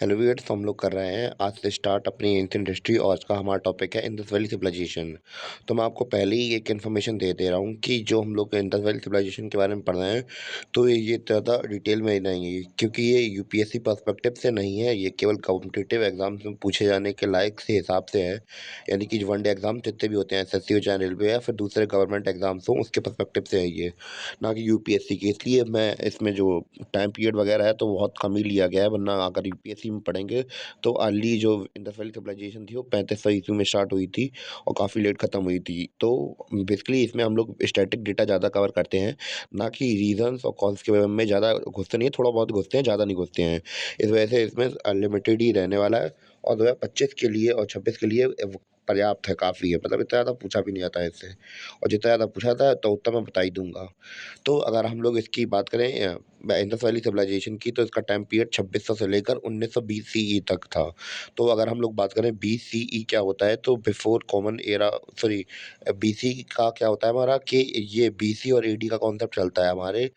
Hello viewers, तो हम लोग कर रहे हैं आज से स्टार्ट अपनी एंशिएंट हिस्ट्री और आज का हमारा टॉपिक है इंडस वैली सिविलाइजेशन। तो मैं आपको पहले ही एक इन्फॉर्मेशन दे दे रहा हूँ कि जो हम लोग इंडस वैली सिविलाइजेशन के बारे में पढ़ रहे हैं, तो ये ज़्यादा डिटेल में नहीं है क्योंकि ये यूपीएससी पर्सपेक्टिव से नहीं है। ये केवल कॉम्पिटिटिव एग्जाम्स में पूछे जाने के लायक से हिसाब से है, यानी कि वन डे एग्जाम जितने भी होते हैं, एसएससी हो चाहे रेलवे या फिर दूसरे गवर्नमेंट एग्जाम्स हों, उसके पर्सपेक्टिव से है ये, ना कि यूपीएससी के। इसलिए मैं इसमें जो टाइम पीरियड वगैरह है तो बहुत कम ही लिया गया है, वरना अगर यूपीएससी में पढ़ेंगे तो अर्ली जो इंडस वैली सिविलाइजेशन थी वो 3500 ईस्वी में स्टार्ट हुई थी और काफ़ी लेट ख़त्म हुई थी। तो बेसिकली इसमें हम लोग स्टैटिक डेटा ज़्यादा कवर करते हैं, ना कि रीजंस और कॉज के बारे में ज़्यादा घुसते नहीं है। थोड़ा बहुत घुसते हैं, ज़्यादा नहीं घुसते हैं। इस वजह से इसमें लिमिटेड ही रहने वाला है और 2025 के लिए और 26 के लिए पर्याप्त है, काफ़ी है। मतलब इतना ज़्यादा पूछा भी नहीं जाता है इससे, और जितना ज़्यादा पूछा जाता है तो उतना मैं बता ही दूंगा। तो अगर हम लोग इसकी बात करें इंडस वैली सिविलाइजेशन की, तो इसका टाइम पीरियड 2600 से लेकर 1920 सीई तक था। तो अगर हम लोग बात करें बीसीई क्या होता है, तो before common era, sorry, BC का क्या होता है हमारा, कि ये बीसी और एडी का कॉन्सेप्ट चलता है हमारे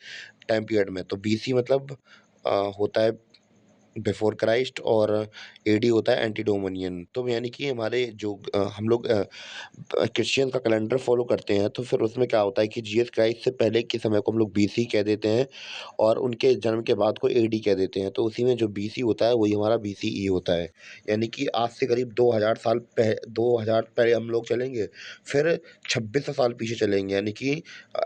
टाइम पीरियड में। तो बीसी मतलब होता है बिफोर क्राइस्ट, और एडी होता है एंटीडोमिनियन। तो यानी कि हमारे जो हम लोग क्रिश्चियन का कैलेंडर फॉलो करते हैं, तो फिर उसमें क्या होता है कि जीसस क्राइस्ट से पहले के समय को हम लोग बीसी कह देते हैं और उनके जन्म के बाद को एडी कह देते हैं। तो उसी में जो बीसी होता है वही हमारा बीसीई होता है। यानी कि आज से करीब 2000 साल 2000 पहले हम लोग चलेंगे, फिर 2600 साल पीछे चलेंगे, यानी कि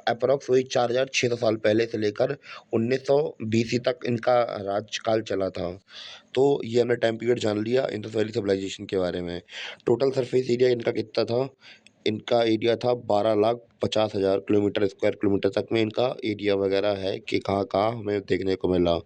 अप्रॉक्स वही 4600 साल पहले से लेकर 1900 बीसी तक इनका राज्यकाल चला था। तो ये हमने टाइम पीरियड जान लिया इंडस वैली सिविलाइजेशन के बारे में। टोटल सरफेस एरिया इनका कितना था? इनका एरिया था 12,50,000 किलोमीटर स्क्वायर किलोमीटर तक में इनका एरिया वगैरह है कि कहाँ-कहाँ हमें देखने को मिला।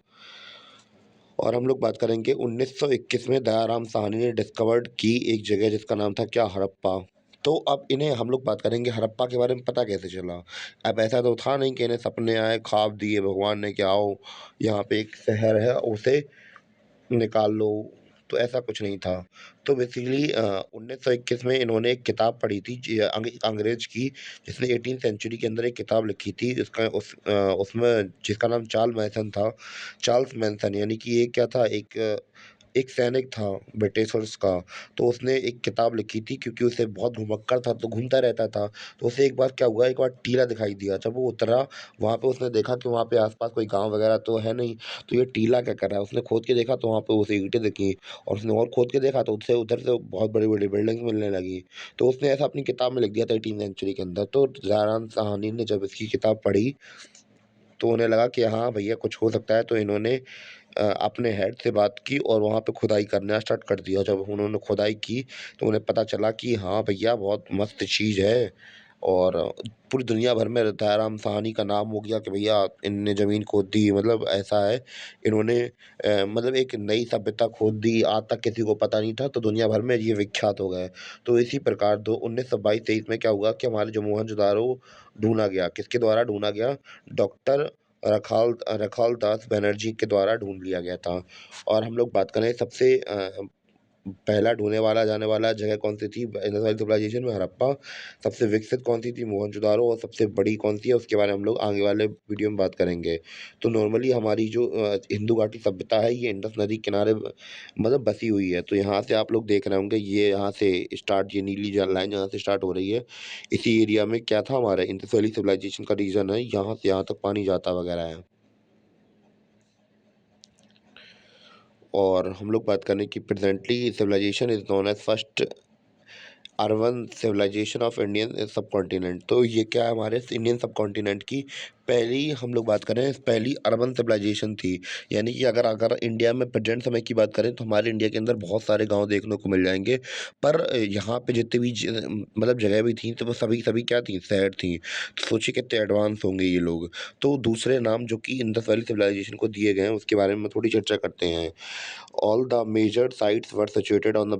और हम लोग बात करेंगे 1921 में दयाराम साहनी ने डिस्कवर्ड की एक जगह जिसका नाम था क्या, हड़प्पा। तो अब इन्हें हम लोग बात करेंगे हड़प्पा के बारे में पता कैसे चला। अब ऐसा तो था नहीं कि इन्हें सपने आए, ख्वाब दिए भगवान ने कि आओ यहाँ पे एक शहर है उसे निकाल लो, तो ऐसा कुछ नहीं था। तो बेसिकली 1921 में इन्होंने एक किताब पढ़ी थी अंग्रेज की, जिसने 18th सेंचुरी के अंदर एक किताब लिखी थी, उसमें जिसका नाम चार्ल्स मैनसन। यानी कि ये क्या था, एक सैनिक था ब्रिटिशर्स का। तो उसने एक किताब लिखी थी क्योंकि उसे बहुत घुमक्कड़ था, तो घूमता रहता था। तो उसे एक बार क्या हुआ, एक बार टीला दिखाई दिया। जब वो उतरा वहाँ पे, उसने देखा कि वहाँ पे आसपास कोई गांव वगैरह तो है नहीं, तो ये टीला क्या कर रहा है। उसने खोद के देखा तो वहाँ पे उसे ईंटें दिखी, और उसने और खोद के देखा तो उससे उधर से बहुत बड़ी बड़ी बिल्डिंग्स मिलने लगी। तो उसने ऐसा अपनी किताब में लिख दिया था 18th सेंचुरी के अंदर। तो जारान साहनी ने जब इसकी किताब पढ़ी तो उन्हें लगा कि हाँ भैया कुछ हो सकता है। तो इन्होंने अपने हेड से बात की और वहाँ पे खुदाई करना स्टार्ट कर दिया। जब उन्होंने खुदाई की तो उन्हें पता चला कि हाँ भैया बहुत मस्त चीज़ है, और पूरी दुनिया भर में दयाराम साहनी का नाम हो गया कि भैया इनने ज़मीन खोद दी। मतलब ऐसा है, इन्होंने मतलब एक नई सभ्यता खोद दी, आज तक किसी को पता नहीं था, तो दुनिया भर में ये विख्यात हो गए। तो इसी प्रकार दो 1922-23 में क्या हुआ कि हमारे जो मोहनजोदारो ढूँढा गया, किसके द्वारा ढूँढा गया? डॉक्टर रखाल दास बनर्जी के द्वारा ढूँढ लिया गया था। और हम लोग बात करें सबसे पहला ढूँढने वाला जाने वाला जगह कौन-सी थी इंडस वैली सिविलाइजेशन में? हड़प्पा। सबसे विकसित कौन-सी थी? मोहनजोदारो। और सबसे बड़ी कौन-सी है उसके बारे में हम लोग आगे वाले वीडियो में बात करेंगे। तो नॉर्मली हमारी जो सिंधु घाटी सभ्यता है, ये इंडस नदी के किनारे मतलब बसी हुई है। तो यहाँ से आप लोग देख रहे होंगे, ये यहाँ से स्टार्ट, ये नीली ज लाइन यहाँ से स्टार्ट हो रही है। इसी एरिया में क्या था, हमारा इंडस वैली सिविलाइजेशन का रीजन है, यहाँ से यहाँ तक पानी जाता वगैरह है। और हम लोग बात करें कि presently civilization is known as first urban civilization of Indian subcontinent. तो ये क्या है, हमारे इंडियन सब कॉन्टिनेंट की पहली, हम लोग बात करें, पहली अर्बन सिविलाइजेशन थी। यानी कि अगर अगर इंडिया में प्रेजेंट समय की बात करें तो हमारे इंडिया के अंदर बहुत सारे गांव देखने को मिल जाएंगे, पर यहाँ पे जितनी भी मतलब जगह भी थी, तो वो सभी सभी क्या थी, शहर थी। तो सोचिए कितने एडवांस होंगे ये लोग। तो दूसरे नाम जो कि इंडस वैली सिविलाइजेशन को दिए गए हैं उसके बारे में थोड़ी चर्चा करते हैं। All the major sites were situated on the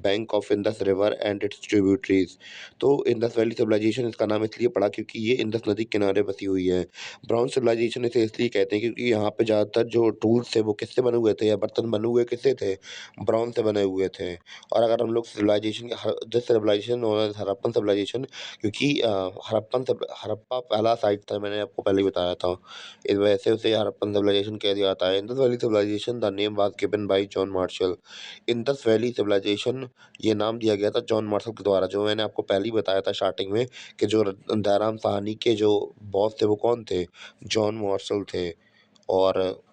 bank of Indus River and its tributaries। तो इंडस वैली सिविलाइजेशन इसका नाम इसलिए पड़ा क्योंकि ये इंडस नदी के किनारे बसी हुई है। हैं। ब्रॉन्ज़ सिविलाइज़ेशन इसे इसलिए कहते हैं क्योंकि यहाँ पे ज़्यादातर जो टूल्स थे वो किससे बने हुए थे या बर्तन बने हुए किससे थे? ब्रॉन्ज़ से बने हुए थे। और अगर हम लोग सिविलाइज़ेशन जो सिविलाइज़ेशन और हड़प्पन सिविलाइज़ेशन क्योंकि हड़प्पा पहला साइट था, मैंने आपको पहले ही बताया था। इस वजह से उसे हड़प्पन सिविलाइज़ेशन कह दिया जाता है। Indus valley civilisation the name was given by John Marshall. Indus valley civilisation ये नाम दिया गया था जॉन मार्शल के द्वारा, जो मैंने आपको पहले ही बताया था स्टार्टिंग में कि जो दयाराम साहनी के जो बॉस थे वो कौन थे? जॉन मार्शल थे। और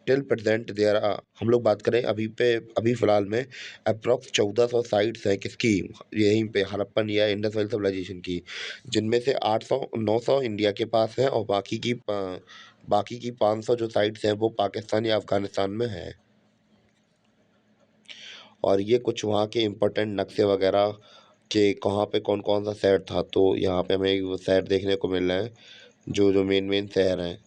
टिल प्रेज़ेंट देयर हम लोग बात करें अभी फ़िलहाल में एप्रॉक्स 1400 साइट्स हैं किसकी? यहीं पे हड़प्पन या इंडस वैली सिविलाइज़ेशन की, जिनमें से 900 इंडिया के पास हैं और बाकी की 500 जो साइट्स हैं वो पाकिस्तान या अफ़गानिस्तान में हैं। और ये कुछ वहाँ के इम्पोर्टेंट नक्शे वग़ैरह कि कहाँ पे कौन-कौन सा शहर था, तो यहाँ पे हमें वो शहर देखने को मिल रहे हैं, जो मेन शहर हैं,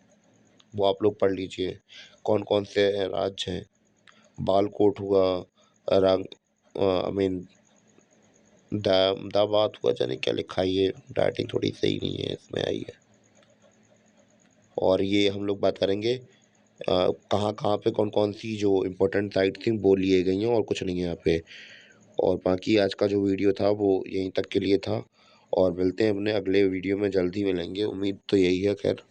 वो आप लोग पढ़ लीजिए। कौन-कौन से राज्य हैं, बालकोट हुआ, रंग आई मीन दा दाबात हुआ, जाने क्या लिखा है ये, राइटिंग थोड़ी सही नहीं है इसमें आई है। और ये हम लोग बात करेंगे कहाँ-कहाँ पे कौन-कौन सी जो इम्पोर्टेंट साइट थी वो लिए गई हैं और कुछ नहीं है यहाँ पे। और बाकी आज का जो वीडियो था वो यहीं तक के लिए था और मिलते हैं अपने अगले वीडियो में, जल्द ही मिलेंगे, उम्मीद तो यही है खैर।